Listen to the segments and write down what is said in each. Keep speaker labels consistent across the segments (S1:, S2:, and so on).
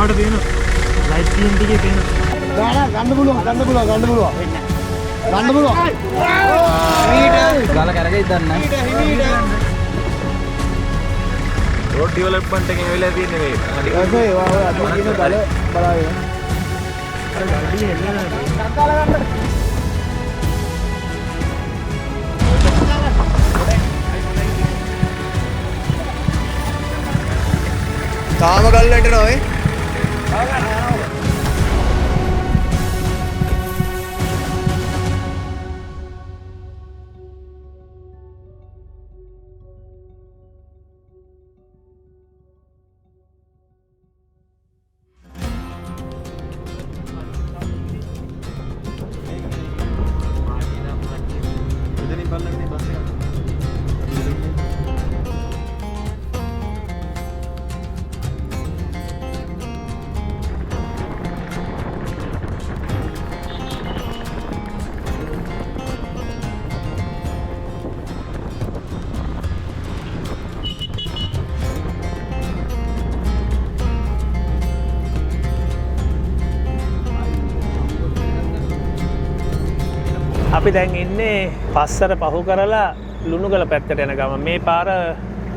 S1: පාට පේනවා. Light beam ටිකේ පේනවා.
S2: ගන්න පුළුවන්. ගන්න පුළුවන්.
S3: ගාලා කරගෙයිද දන්නේ නැහැ.
S4: රෝඩ් ඩෙවලොප්මන්ට් එකෙන් වෙලා තියෙන්නේ මේ.
S2: ඔය අද කියන ගල බලාගෙන. තාම ගල් වැටෙනවා ඔය.
S1: අපි දැන් ඉන්නේ පස්සට පහු කරලා ලුණුගල පැත්තට යන ගම. මේ පාර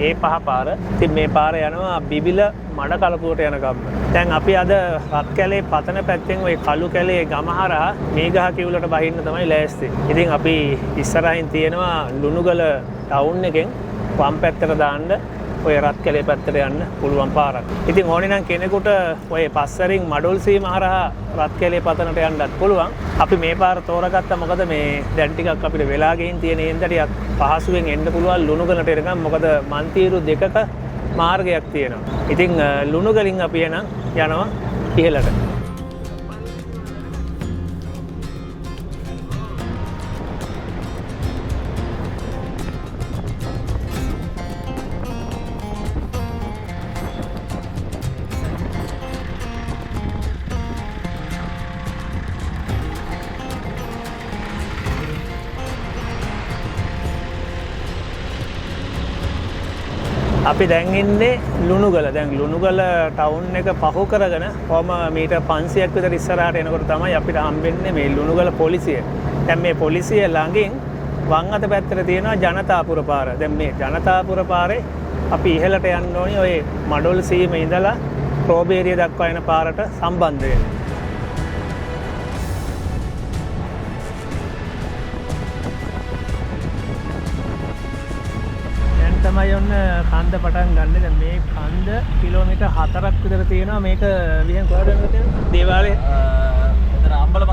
S1: A5 පාර. ඉතින් මේ පාර යනවා බිබිල මඩ කලපුවට යන ගම. දැන් අපි අද රත් කැලේ පතන පැත්තෙන් ওই කළු කැලේ ගම හරහා මේගහ කිව්ලට බහින්න තමයි ලෑස්ති. ඉතින් අපි ඉස්සරහින් තියෙනවා ලුණුගල ටවුන් එකෙන් වම් පැත්තට දාන්න ඔය රත් කැලේ පැත්තට යන්න පුළුවන් පාරක්. ඉතින් ඕනේ නම් කෙනෙකුට ඔය පස්සරින් මඩොල් සීම හරහා රත් කැලේ පතනට යන්නත් පුළුවන්. අපි මේ පාර තෝරගත්තා මොකද මේ දැන් ටිකක් අපිට වෙලා ගින් තියෙන හින්දා ටිකක් පහසුවෙන් එන්න පුළුවන් ලුණුගලට එනකම්. මොකද මන්තිරු දෙකක මාර්ගයක් තියෙනවා. ඉතින් ලුණුගලින් අපි යනවා ඉහළට. අපි දැන් ඉන්නේ ලුණුගල. දැන් ලුණුගල ටවුන් එක පහු කරගෙන කොහම මීටර් 500ක් විතර ඉස්සරහට එනකොට තමයි අපිට හම්බෙන්නේ මේ ලුණුගල පොලිසිය. දැන් මේ පොලිසිය ළඟින් වම් අත පැත්තට තියෙනවා ජනතාපුර පාර. දැන් මේ ජනතාපුර පාරේ අපි ඉහළට යන්න ඕනි ඔය මඩොල් සීම ඉඳලා ප්‍රෝබේරිය දක්වා යන පාරට සම්බන්ධ වෙන්න. තමයි ඔන්න කන්ද පටන් ගන්න. දැන් මේ කන්ද කිලෝමීටර් 4ක් විතර තියෙනවා. මේක විහෙන් කොහෙද තියෙන්නේ? දේවාලේ
S3: එතන අම්බලම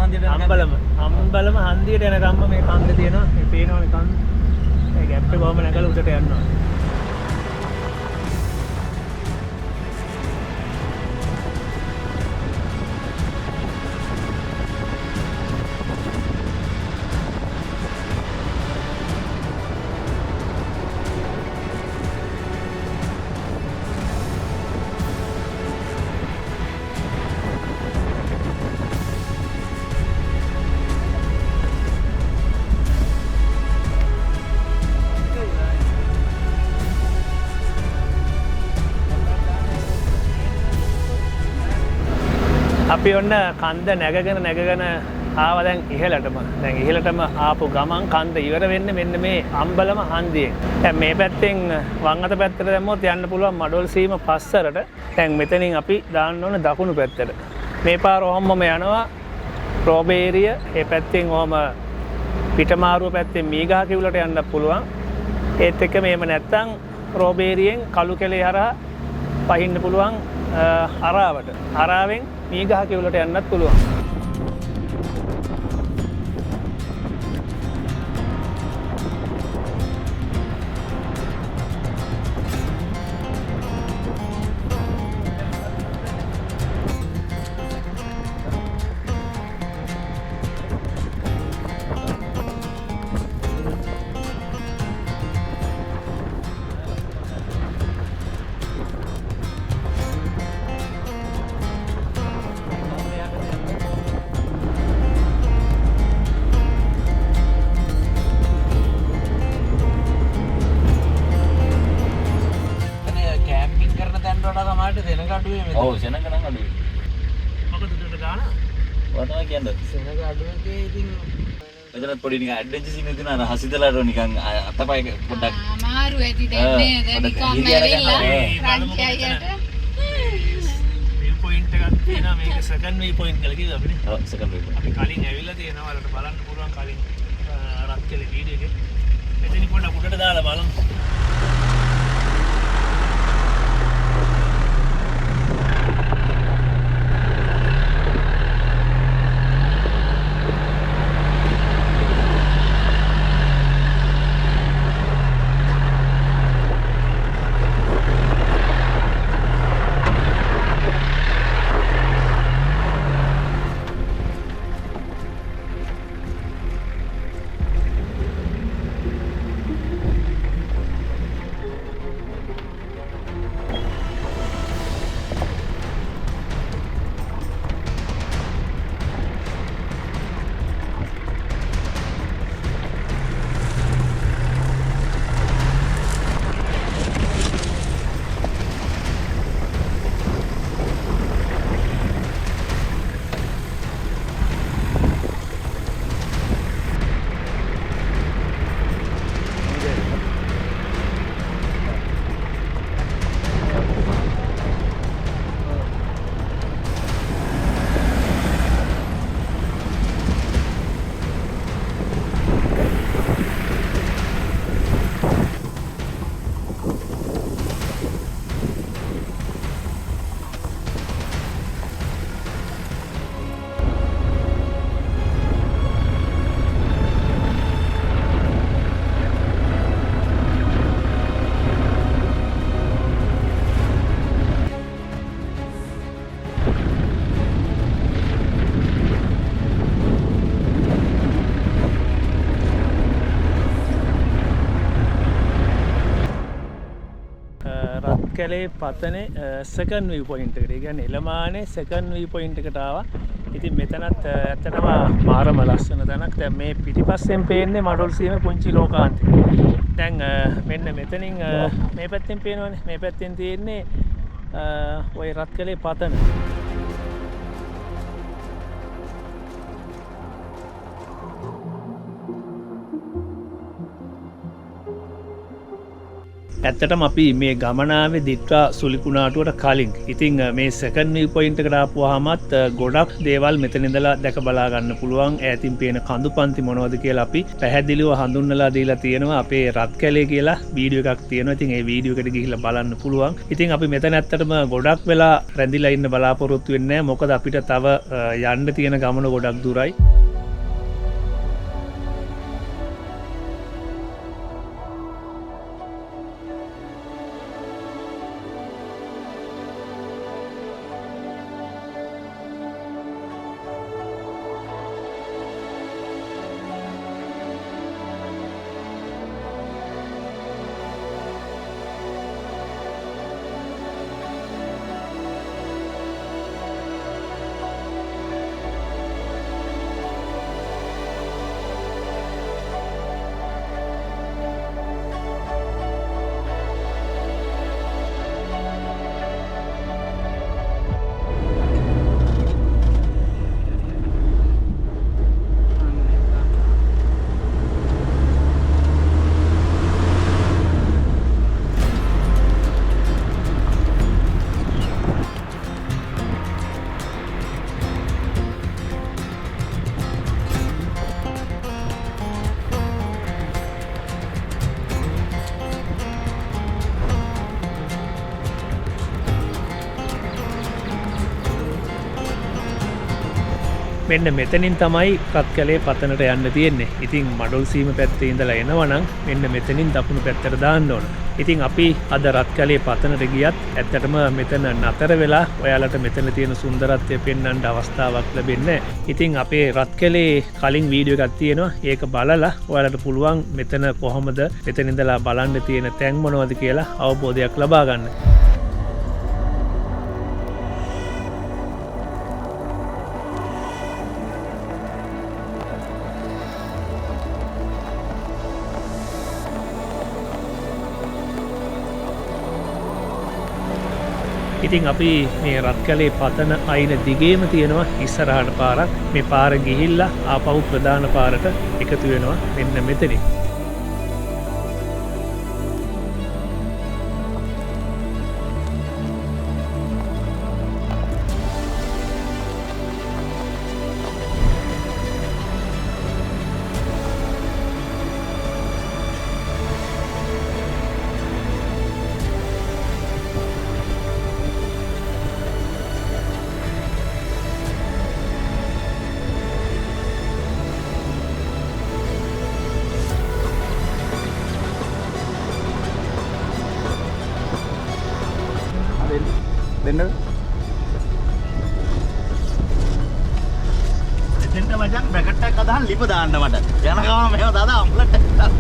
S1: හන්දියට යනකම්ම මේ කන්ද තියෙනවා. මේ පේනවනේ කන්ද. ඒ ගැප් එක කොහම නැගලා උඩට යනවා. අපි ඔන්න කන්ද නැගගෙන ආවා දැන් ඉහළටම. දැන් ඉහළටම ආපු ගමන් කන්ද ඉවර වෙන්නේ මෙන්න මේ අම්බලම හන්දියෙන්. දැන් මේ පැත්තෙන් වම් අත පැත්තට දැම්මොත් යන්න පුළුවන් මඩොල් සීම පස්සරට. දැන් මෙතනින් අපි දාන්න ඕන දකුණු පැත්තට. මේ පාර ඔහොමම යනවා ප්‍රෝබේරිය. ඒ පැත්තෙන් ඔහොම පිටමාරුව පැත්තෙන් මීගහ කිව්ලට යන්න පුළුවන්. ඒත් එක්ක මේව නැත්තම් ප්‍රෝබේරියෙන් කළු කැලේ හරහා පහින්න පුළුවන් අරාවට. අරාවෙන් මීගහ කිව්ලට යන්නත් පුළුවන්.
S3: ඔව් සෙනඟ නම් අඩුයි.
S1: ගාන
S3: වනවා කියන්නේ
S2: සෙනග අඩුවකේ ඉතින්
S3: එතනත් පොඩි නිකන් ඇඩ්වෙන්චර් සීන් එකක් තියෙනවා හසිතලාට නිකන් අතපය පොඩ්ඩක්
S5: අමාරු ඇති දැන් නේද නිකන් මැරිලා රන්ටි අයියට
S1: view point එකක් තියෙනවා මේක second view point කියලා කිව්වා අපිනේ.
S3: ඔව් සෙකන්ඩ් වීක්
S1: අපි කලින් ඇවිල්ලා තියෙනවා වලට බලන්න පුළුවන් කලින් රත්කලේ වීඩියෝ එකේ. එතනින් පොඩ්ඩක් උඩට දාලා බලමු. කැලේ පතනේ සෙකන්ඩ් view point එකට. ඒ කියන්නේ එළමානේ සෙකන්ඩ් view point එකට ආවා. ඉතින් මෙතනත් ඇත්තටම මාරම ලස්සන තැනක්. දැන් මේ පිටිපස්සෙන් පේන්නේ මඩොල් සීමේ පුංචි ලෝකාන්තය. දැන් මෙන්න මෙතනින් මේ පැත්තෙන් පේනවනේ. මේ පැත්තෙන් තියෙන්නේ ওই රත්කැලේ පතන. ඇත්තටම අපි මේ ගමනාවේ දිට්ටා සුලිකුණාටුවට කලින් ඉතින් මේ සෙකන්ඩ් view point එකට ආපුවාමත් ගොඩක් දේවල් මෙතන ඉඳලා දැක බලා ගන්න පුළුවන්. ඈතින් පේන කඳු පන්ති මොනවද කියලා අපි පැහැදිලිව හඳුන්වලා දීලා තියෙනවා. අපේ රත්කැලේ කියලා වීඩියෝ එකක් තියෙනවා. ඉතින් ඒ වීඩියෝ එකට ගිහිල්ලා බලන්න පුළුවන්. ඉතින් අපි මෙතන ඇත්තටම ගොඩක් වෙලා රැඳිලා ඉන්න බලාපොරොත්තු වෙන්නේ නැහැ. මොකද අපිට තව යන්න තියෙන ගමන ගොඩක් දුරයි. මෙන්න මෙතනින් තමයි රත්කැලේ පතනට යන්න තියෙන්නේ. ඉතින් මඩොල් සීම පැත්තේ ඉඳලා එනවනම් මෙන්න මෙතනින් දකුණු පැත්තට දාන්න ඕන. ඉතින් අපි අද රත්කැලේ පතනට ගියත් ඇත්තටම මෙතන නතර වෙලා ඔයාලට මෙතන තියෙන සුන්දරත්වය පෙන්වන්න අවස්ථාවක් ලැබෙන්නේ නැහැ. ඉතින් අපේ රත්කැලේ කලින් වීඩියෝ එකක් තියෙනවා. ඒක බලලා ඔයාලට පුළුවන් මෙතන කොහොමද මෙතන ඉඳලා බලන්න තියෙන තැන් මොනවද කියලා අවබෝධයක් ලබා ගන්න. ඉතින් අපි මේ රත්කැලේ පතන අයින දිගේම තියෙනවා ඉස්සරහට පාරක්. මේ පාර ගිහිල්ලා ආපහු ප්‍රධාන පාරට එකතු වෙනවා මෙන්න මෙතනින්.
S2: දෙන්න
S3: එතෙන්ට මචං බ්‍රැකට් එකක් අදහන් ලිප දාන්න මට. යන ගමන් මේව දාලා අම්ලට් එකක් දාන්න.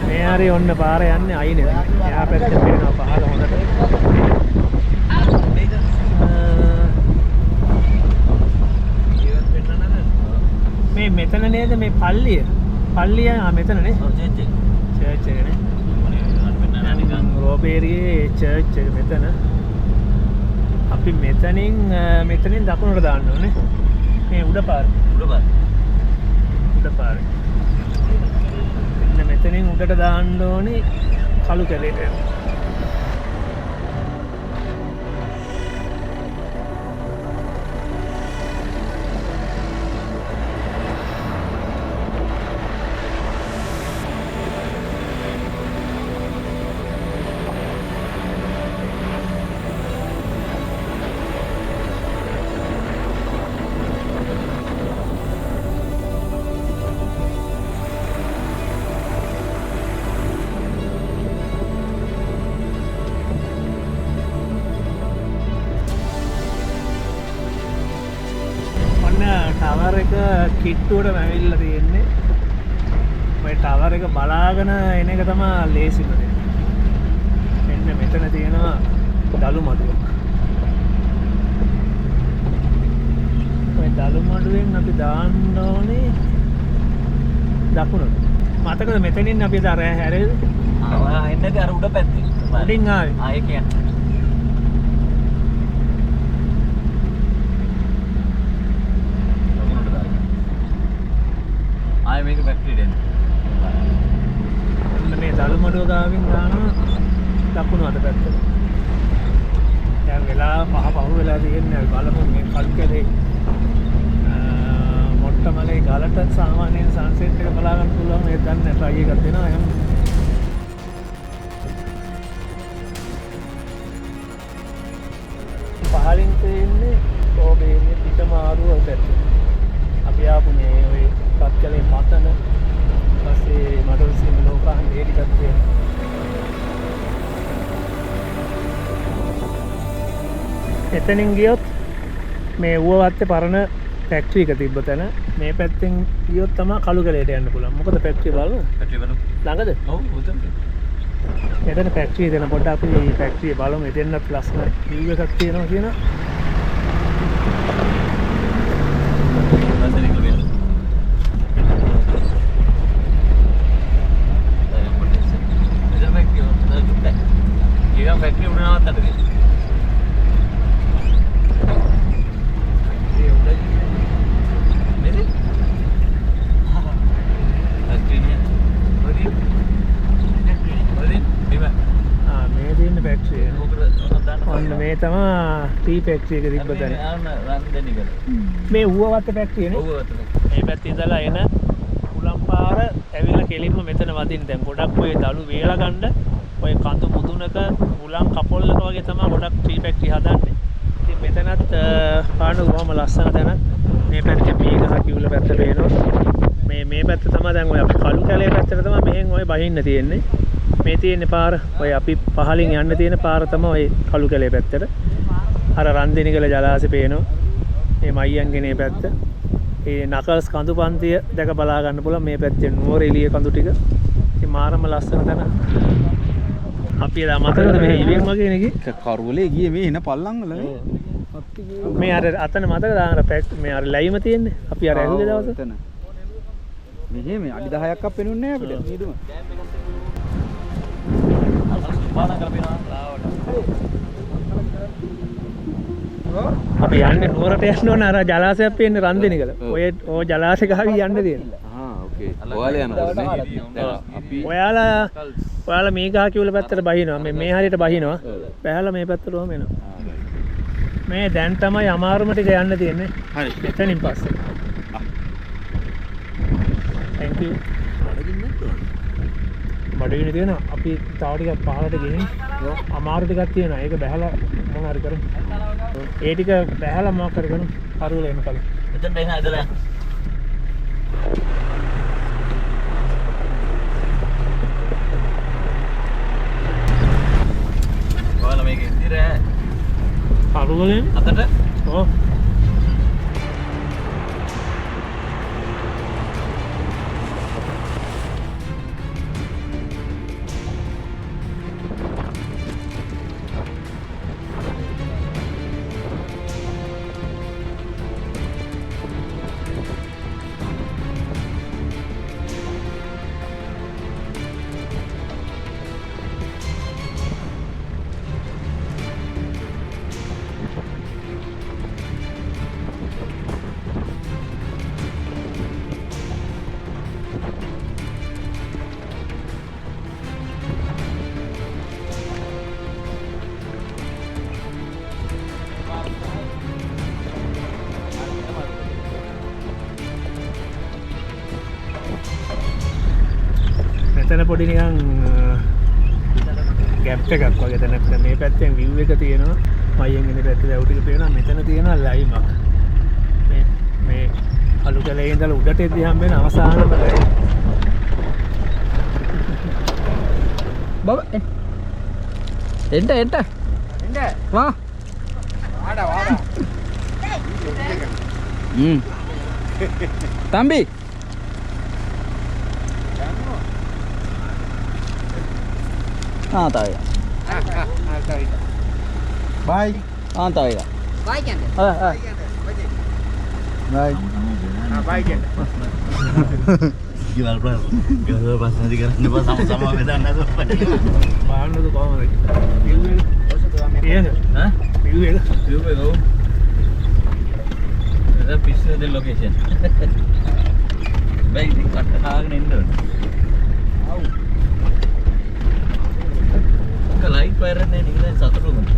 S1: මේ හරි ඔන්න පාර යන්නේ අයිනේ. එහා පැත්තේ පේනවා පහළ හොඳට. මේ මෙතන නේද මේ පල්ලිය? පල්ලිය මෙතනනේ. චර්ච් එකනේ. රෝබේරියේ චර්ච් එක මෙතන. අපි මෙතනින් දකුණට දාන්න ඕනේ. මේ උඩ පාර. මෙතනින් උඩට දාන්න ඕනේ කළු කැලේට. ටවර් එක කිට්ටුවට ඇවිල්ලා තියෙන්නේ. මේ ටවර් එක බලාගෙන එන එක තමයි ලේසිම දේ. මෙන්න මෙතන තියෙනවා දළු මඩුවක්. මේ දළු මඩුවෙන් අපි දාන්න ඕනේ දකුණට. මතකද මෙතනින් අපි අර හැරෙන්නේ?
S3: එන්නදී අර උඩ පැත්තේ.
S1: උඩින් ආවේ.
S3: ආයේ කියන්නේ. ආයේ මේක ෆැක්ටරි දෙන්න.
S1: මේ දළු මඩුව ගාවින් දානවා දකුණු අත පැත්තට. දැන් වෙලා පහ වෙලා තියෙන්නේ බලමු මේ කල්කලේ මොට්ටමලේ ගලට සාමාන්‍යයෙන් සන්සෙට් එක බලා ගන්න පුළුවන්. ඒක ගන්න try එකක් දෙනවා එහෙනම්. පහලින් තියෙන්නේ රෝබේරිය පිටමාරුව පැත්තේ. අපි ආපු මේ ඔය රත්කැලේ පතන ඊපස්සේ මඩොල් සීම ලෝකහන් ඒ ටිකක් තියෙනවා. එතනින් ගියොත් මේ ඌවත්තේ පරණ ෆැක්ටරි එක තිබ්බ තැන මේ පැත්තෙන් ගියොත් තමයි කළු කැලේට යන්න පුළුවන්. මොකද ෆැක්ටරි බලන්න.
S3: ෆැක්ටරි බලමු.
S1: ළඟද?
S3: ඔව් උතන.
S1: එතන ෆැක්ටරි දෙන පොඩ්ඩක් අපි මේ ෆැක්ටරි බලමු. එතනත් ලස්සන view එකක් තියෙනවා කියනවා.
S3: फैक्ट्री बनाना था तेरे ये उधर मेरे फैक्ट्री नहीं बड़ी बीमा
S1: ආ මේ දෙන්නේ ෆැක්ටරි එක. ඔන්න මේ තමයි ටී ෆැක්ටරි එක තිබ්බ තැන. මේ ඌවත්ත ෆැක්ටරි නේ. මේ පැත්තේ ඉඳලා එන උලම් පාර ඇවිල්ලා කෙලින්ම මෙතන වදින්න. දැන් ගොඩක් ඔය දළු වේලා ගන්න ඔය කඳු මුදුනක උලම් කපොල්ලක වගේ තමයි ගොඩක් ටී ෆැක්ටරි හදන්නේ. ඉතින් මෙතනත් පාන උවම ලස්සන තැනක්. මේ පැත්තේ පීගහ කිව්ල පැත්ත පේනවා. මේ පැත්ත තමයි දැන් ඔය අපි කළු කැලේ පැත්තට තමයි මෙහෙන් ඔය බහින්න තියෙන්නේ. මේ තියෙන පාර ඔය අපි පහලින් යන්න තියෙන පාර තමයි ඔය කළු කැලේ පැත්තට. අර රන්දිනිකල ජලාශය පේනවා. මේ මයියන්ගේ පැත්ත. ඒ නකල්ස් කඳු පන්තිය දැක බලා ගන්න පුළුවන් මේ පැත්තේ නුවර එළිය කඳු ටික. ඉතින් මාරම ලස්සන තැන. අපි එදා මතකද මේ ඉවෙන් වගේ නේ ගියේ?
S2: කරුවලේ ගියේ මේ එන පල්ලං වල.
S1: මේ අර අතන මතකද අර පැක් මේ අර ලයිම තියෙන්නේ. අපි අර ඇහුවේ දවස.
S2: මෙහෙම අඩි 10ක් අප් වෙනුන්නේ නැහැ අපිට. නේදම.
S1: අපි යන්නේ නුවරට යන්න ඕන අර ජලාශයක් පේන්නේ රන්දිනිකල. ඔය ජලාශය ගාවි යන්න තියෙනවා.
S2: ඕකේ. ඔයාලා යනවද නේ?
S1: ඔයාලා මේ ගහ කිව්ල පැත්තට බහිනවා. මේ හරියට බහිනවා. බහැලා මේ පැත්තට ඔහම එනවා. මේ දැන් තමයි අමාරුම ටික යන්න තියෙන්නේ.
S2: හරි.
S1: එතනින් පස්සේ. Thank you. බඩගිනි තියෙනවා. අපි තව ටිකක් පහළට ගිහින් අමාරු ටිකක් තියෙනවා. ඒක බහැලා මොන හරි කරමු. ඒ ටික බහැලා මොකක් හරි කරමු. කරුවල එන්න කලින්.
S3: එතනට එන ඇදලා යන්න. ඔයාලා මේක ඉදිරිය
S1: කරුවලෙන්
S3: අතට
S1: ඔව්. මෙතන පොඩි නිකන් ගැප් එකක් වගේ තැනක් මේ පැත්තෙන් view එක තියෙනවා මයියෙන් එන පැත්තේ වැව් ටික පේනවා මෙතන තියෙනවා ලයිමක් මේ අලු කැලේ ඉඳලා උඩට එද්දි හම්බ වෙන අවසානම ලයිම බබ එන්න වා
S2: වාඩා
S1: තම්බි
S2: තායිලා. බයි. තායිලා.
S5: බයි කියන්නේ.
S2: බයි. බයි කියන්නේ.
S3: ගිවල් බස්. ගිවල් බස් නැති කරන්න බස් සම වේදන් නැද.
S1: බාන්නද කොහමද? පියුවේ. ඈ? පියුවේ.
S3: එද පිස්සුවේ දෙ ලොකේෂන්. බයි ඉතින් කට කාගෙන ඉන්න ඕනේ. ලයිට් වයර් එකේ නිකන් සතුටු වුණා.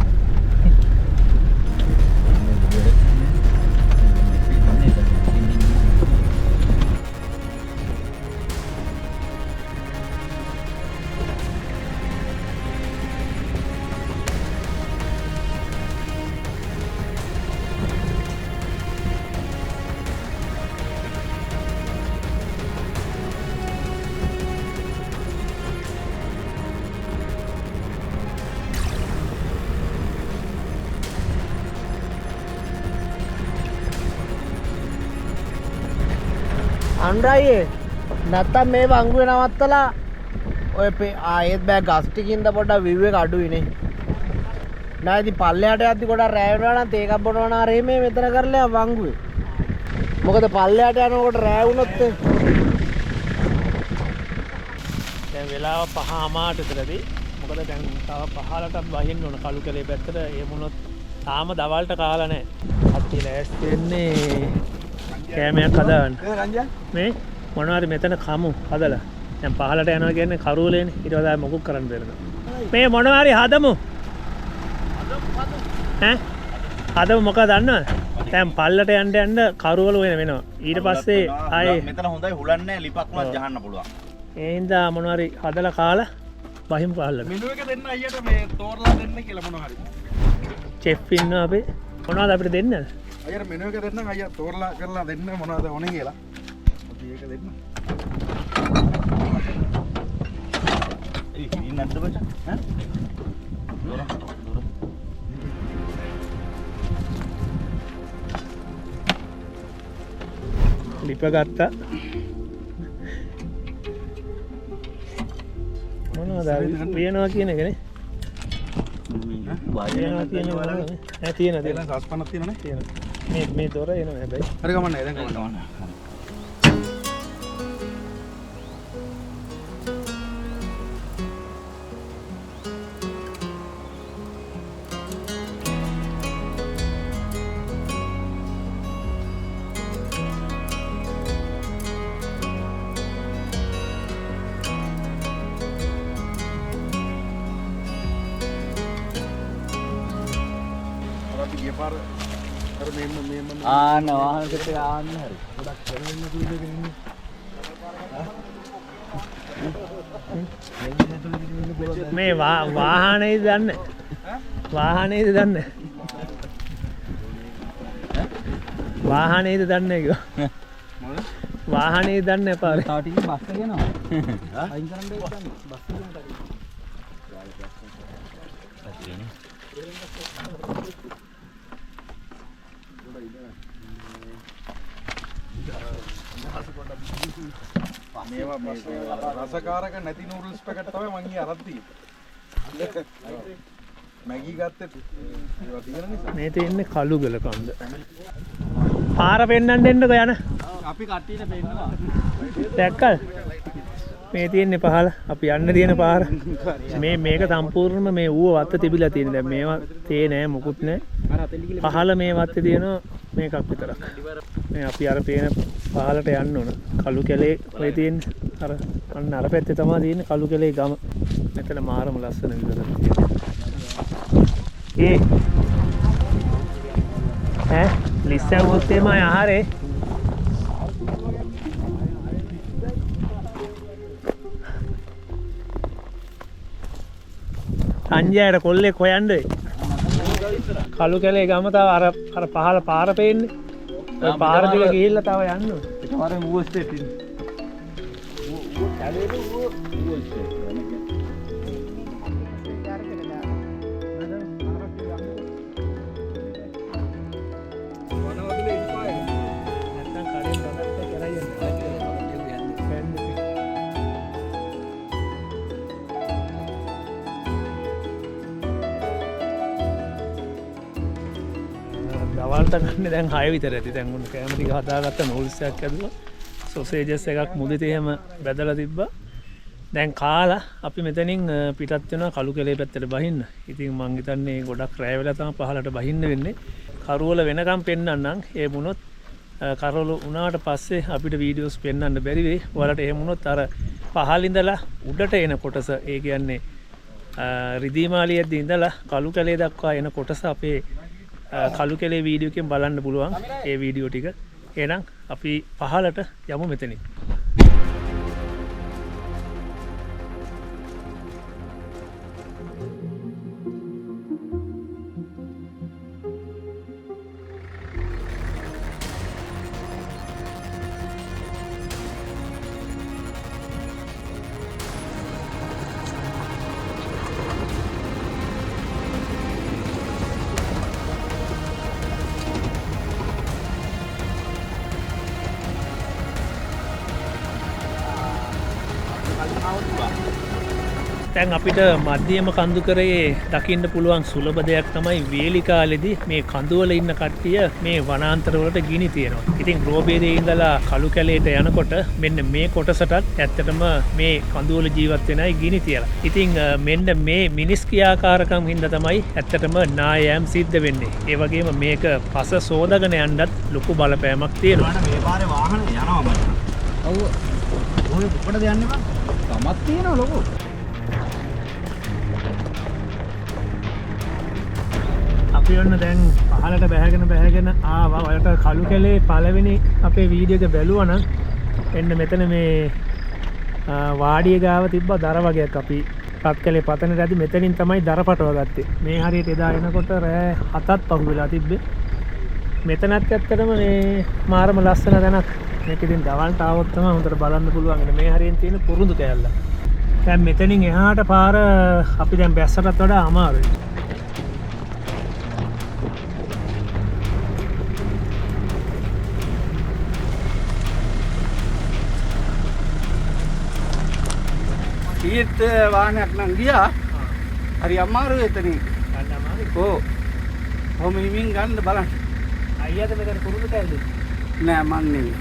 S2: අන්ඩ්‍රයියේ නැත්තම් මේ වංගුවේ නවත්තලා ඔය ආයෙත් බෑ ගස් ටිකින්ද පොඩ්ඩක් view එක අඩුයිනේ. නෑ ඉතින් පල්ලෙහාට යද්දි ගොඩක් රෑ වෙනවා නම් තේකක් බොනවා නම් හරි මේ මෙතන කරලා වංගුවේ. මොකද පල්ලෙහාට යනකොට රෑ වුණොත්
S1: දැන් වෙලාව 5:00 විතරදී මොකද දැන් තව 15ට බහින්න ඕන කළු කැලේ පැත්තට ඒ මොනොත් තාම දවල්ට කාලා නැහැ. අපි ලෑස්ති වෙන්නේ කෑමයක් හදාගන්න. මේ මොනවාරි මෙතන කමු හදලා. දැන් 15ට යනවා කියන්නේ කරුවලේනේ. ඊට වඩා මොකුත් කරන්න බැරිද? මේ මොනවාරි හදමු. ඈ? හදමු මොකද දන්නවද? දැන් පල්ලට යන්න කරුවල වෙනවා. ඊට පස්සේ ආයේ
S3: මෙතන හොඳයි හුලන්නේ නැහැ ලිපක් උනත් ජහන්න පුළුවන්.
S1: ඒ හින්දා මොනවාරි හදලා කාලා බහිමු පල්ලට.
S2: මෙනු එක දෙන්න අයියට මේ තෝරලා දෙන්න කියලා මොනවා හරි.
S1: චෙෆ් ඉන්නවා අපේ. මොනවද අපිට දෙන්නද?
S2: අයියට මෙනු එක දෙන්න අයියා තෝරලා කරලා දෙන්න මොනවද ඕනේ කියලා. අපි ඒක දෙන්න.
S3: ඉන්නත් බචා ඈ?
S1: ලිප ගත්තා. මොනවද පියනවා කියන එකනේ. පියනවා කියන එක නෑ තියෙන දේ.
S4: සස්පන්නක් තියෙනනේ.
S1: තියෙන. මේ දොර එනවා හැබැයි.
S4: හරි ගමන්නේ දැන් ගමන්න.
S3: ආන්න වාහනකට ආන්න හරි.
S1: මේ වාහනේද දන්නේ? වාහනේද දන්නේ? වාහනේද දන්නේ කිව්වා. වාහනේද දන්නේ පාරේ.
S3: තාව ටික බස් එක යනවා. අයින් කරන්න දෙන්න බස්
S4: රසකාරක නැති නූඩල්ස් පැකට් තමයි මං ගියේ අරන් තියෙන්නේ. මැගි ගත්තේ ඒවා තියෙන නිසා.
S1: මේ තියෙන්නේ කළුගල කන්ද. පාර පෙන්නන්න එන්නකෝ යන.
S3: අපි කට්ටියට පෙන්නවා.
S1: දැක්කද? මේ තියෙන්නේ පහල අපි යන්න තියෙන පාර. මේක සම්පූර්ණයෙන්ම මේ ඌව වත්ත තිබිලා තියෙන. දැන් මේවා තේ නෑ මොකුත් නෑ. පහල මේ වත්තේ තියෙනවා මේකක් විතරක්. මේ අපි අර පේන පහලට යන්න ඕන. කළු කැලේ ඔය තියෙන්නේ අර අන්න අර පැත්තේ තමයි තියෙන්නේ කළු කැලේ ගම. මෙතන මාරම ලස්සන විදිහට තියෙනවා. ලිස්සවුවොත් එමය ආහාරේ. සංජයට කොල්ලෙක් හොයන්න වෙයි. කළු කැලේ ගම තව අර පහල පාර පේන්නේ. ඔය පාර දිග ගිහිල්ලා තව යන්න ඕනේ.
S3: ඒකමාරේ ඌව ස්ටේට් ඉන්නේ. ඌ කැලේට ඌව ස්ටේට්.
S1: දවල්ට ගන්න දැන් 6 විතර ඇති. දැන් උන් කැම ටික හදාගත්ත නූඩල්ස් එකක් ඇදුවා. සොසේජස් එකක් මුදිත එහෙම බැදලා තිබ්බා. දැන් කාලා අපි මෙතනින් පිටත් වෙනවා කළු කැලේ පැත්තට බහින්න. ඉතින් මං හිතන්නේ ගොඩක් රැය වෙලා තමයි පහලට බහින්න වෙන්නේ. කරවල වෙනකම් පෙන්නන්නම්. ඒ වුණොත් කරවල උනාට පස්සේ අපිට වීඩියෝස් පෙන්වන්න බැරි වෙයි. ඔයාලට එහෙම වුණොත් අර පහල ඉඳලා උඩට එන කොටස ඒ කියන්නේ රිදීමාලියේදී ඉඳලා කළු කැලේ දක්වා එන කොටස අපේ කළු කැලේ වීඩියෝ එකෙන් බලන්න පුළුවන්. ඒ වීඩියෝ ටික. එහෙනම් අපි පහලට යමු මෙතනින්. දැන් අපිට මධ්‍යම කඳුකරයේ දකින්න පුළුවන් සුලභ දෙයක් තමයි වේලි කාලෙදී මේ කඳුවල ඉන්න කට්ටිය මේ වනාන්තර වලට ගිනි තියනවා. ඉතින් රෝබේරියේ ඉඳලා කළු කැලේට යනකොට මෙන්න මේ කොටසටත් ඇත්තටම මේ කඳුවල ජීවත් වෙන අය ගිනි තියලා. ඉතින් මෙන්න මේ මිනිස් ක්‍රියාකාරකම් හින්දා තමයි ඇත්තටම නායෑම් සිද්ධ වෙන්නේ. ඒ වගේම මේක පස සෝදගෙන යන්නත් ලොකු බලපෑමක් තියෙනවා.
S2: මේ පාරේ වාහන යනවා මම. ඔව්. ඔය කොකටද යන්නේ මම? තමක් තියෙනවා ලොකෝ.
S1: අපි ඔන්න දැන් පහලට බැහැගෙන ආවා. ඔයාලට කළු කැලේ පළවෙනි අපේ වීඩියෝ එක බැලුවා නම් එන්න මෙතන මේ වාඩිය ගාව තිබ්බ දර වගේක් අපි රත් කැලේ පතන රැදි මෙතනින් තමයි දර පටව ගත්තේ. මේ හරියට එදා එනකොට රෑ 7ක් පහු වෙලා තිබ්බේ. මෙතනත් ඇත්තටම මේ මාරම ලස්සන තැනක්. මේක ඉතින් දවල්ට ආවොත් තමයි හොඳට බලන්න පුළුවන්. මේ හරියෙන් තියෙන පුරුදු කැලල. දැන් මෙතනින් එහාට පාර අපි දැන් බැස්සටත් වඩා අමාරුයි.
S6: ඊත් වාහනයක් නම් ගියා. හරි අමාරුයි එතනින්.
S1: ගන්න අමාරුයි.
S6: ඕ. කොහොම හිමින් ගන්න බලන්න.
S1: අයියාද මෙතන කුරුළු කැල්ලේ?
S6: නෑ මන් නෙවෙයි.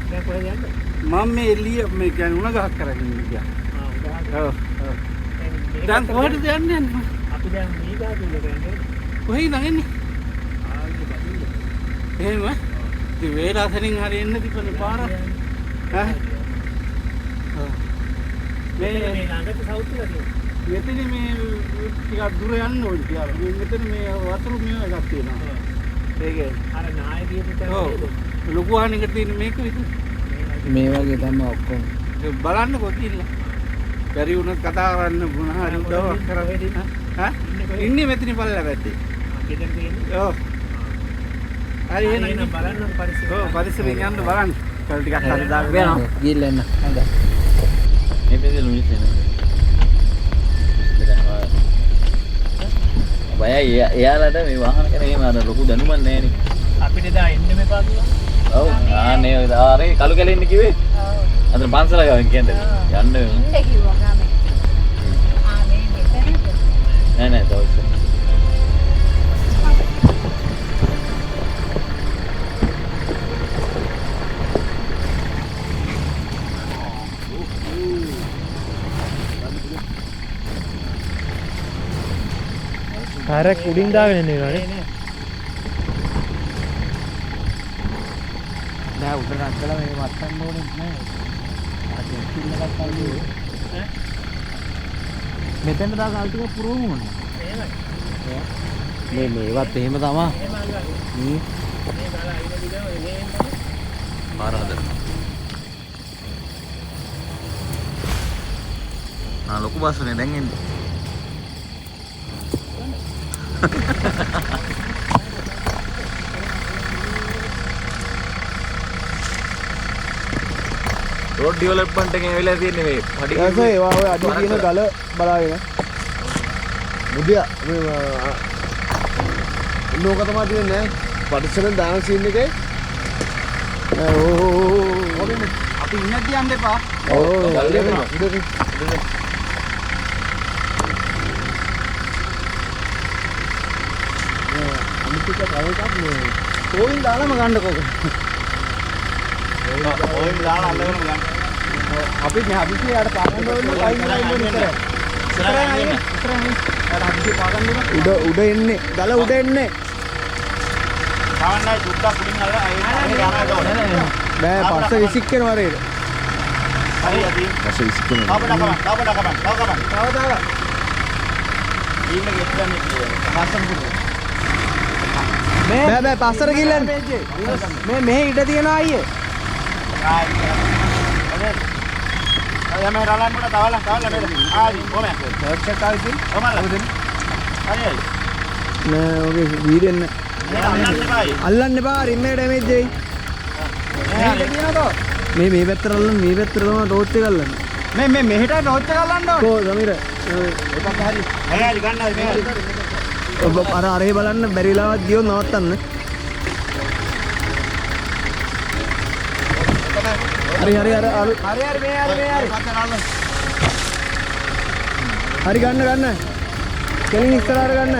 S1: දැන් කොහෙද යන්නේ?
S6: මම මේ එළිය මේ කියන්නේ උණ ගහක් කරගෙන ගියා. ඔව්. දැන් කොහෙද යන්නේ?
S1: අපි දැන් මේ ගාතුල කරන්නේ.
S6: කොහෙද යන්නේ?
S1: ආයේ බදින්න.
S6: එහෙම? ඉතින් වේලාසනින් හරි එන්න තිබුණේ පාර. ඈ? ඔව්.
S1: මේ ළඟට සවුත් එකද?
S6: මෙතන මේ ටිකක් දුර යන්න ඕනේ කියලා. මේ මෙතන මේ වතුරු මේව එකක් තියෙනවා. ඒකේ
S1: අර නාය කියපු තැන
S6: ඔව්. ලොකු වහනකට තියෙන මේක විතර.
S2: මේ වගේ තමයි ඔක්කොම.
S6: බලන්නකෝ කියලා. බැරි වුණත් කතා කරන්න මොන හරි උදව්වක් කරවෙන්න. ඈ? ඉන්නේ මෙතන පල්ලා පැත්තේ.
S1: ගෙදර තියෙන්නේ.
S6: ඔව්. හරි
S1: එන
S6: එහෙනම්
S1: බලන්න පරිසරය.
S6: ඔව් පරිසරයෙන් යන්න බලන්න. කල් ටිකක් හරි දාගෙන යනවා.
S2: ගිහිල්ලා එන්න. හොඳයි.
S3: මේ පෙදෙල මිනිස් එනවා. බයයි එයාලට මේ වාහන කරේ එහෙම අර ලොකු දැනුමක් නැහැ නේ.
S1: අපිට දා එන්න මෙපා කිව්වා.
S3: ඔව් ආනේ ආරේ කළු කැලේ ඉන්න කිව්වේ. අතන පන්සල ගාවෙන් කියන්නේ. යන්න
S5: ඉන්න කිව්වා ගාමේ. මේ මෙතනද?
S3: නෑ නෑ තවස්.
S1: කාරක් උඩින් දාගෙන එන්නේ නේ.
S2: නෑ උඩ නැගලා මේ වත්තන්න ඕනේ නෑ. අද කිල්ලක් අල්ලු. මෙතන දා ගල් ටික පුරවමු මොන්න.
S1: එහෙමයි.
S2: මේවත් එහෙම තමයි.
S1: මේ බලා ඉන්න දිගම මේ
S3: පාරහද. ලොකු බස්සනේ දැන් එන්නේ. රෝඩ් ඩෙවලොප්මන්ට් එකෙන් වෙලා තියෙන්නේ මේ පඩි
S2: ඊපස්සේ ඒවා ඔය අඩි තියෙන ගල බලාගෙන මුදියා මේ නෝක තමයි තියෙන්නේ පරිසරෙන් දාන සීන් එකේ
S6: අපි ඉන්නත් යන්න එපා.
S2: අනිතික තව එකක් මේ ඕයින් දාලාම ගන්නකෝ.
S6: ඕයි දාලා අල්ලගෙන ගන්න.
S2: අපි මේ අභිෂේ යාට පාගන්න ඕනේ කයින් ඉන්නේ උඩ එන්නේ ගල උඩ එන්නේ
S6: තාවන්නයි දුක්ඛ පුඩින් අල්ලලා
S2: බෑ පස්ස විසික් වෙනවා රේද
S6: හරි යදී
S2: පස්ස විසික් වෙනවා
S6: තව ඊන්න ගෙත්තන්නේ
S2: බෑ පස්සට ගිල්ලන්න මේ මෙහෙ ඉඩ තියනවා අයියේ
S6: යමේ රලන්න කොට තවල මේක ආදි කොහමද
S2: සර්ච් එකක් ආවිද
S6: කොහමද හරියි
S2: නෑ ඔගේ වීරෙන්න අල්ලන්න එපා රිම්මේ ඩැමේජ් වෙයි මේ පැත්තට අල්ලන්න මේ පැත්තට තමයි ටෝච් එක අල්ලන්න
S6: මේ මෙහෙට ටෝච් එක අල්ලන්න ඕනේ
S2: කෝ සමීර
S6: එකක් හරි හරි ගන්නයි මේ
S2: ඔබ අර අරේ බලන්න බැරිලාවත් ගියොත් නවත්තන්න හරි
S6: මේ
S2: හරි ගන්න කෙලින් ඉස්සරහට ගන්න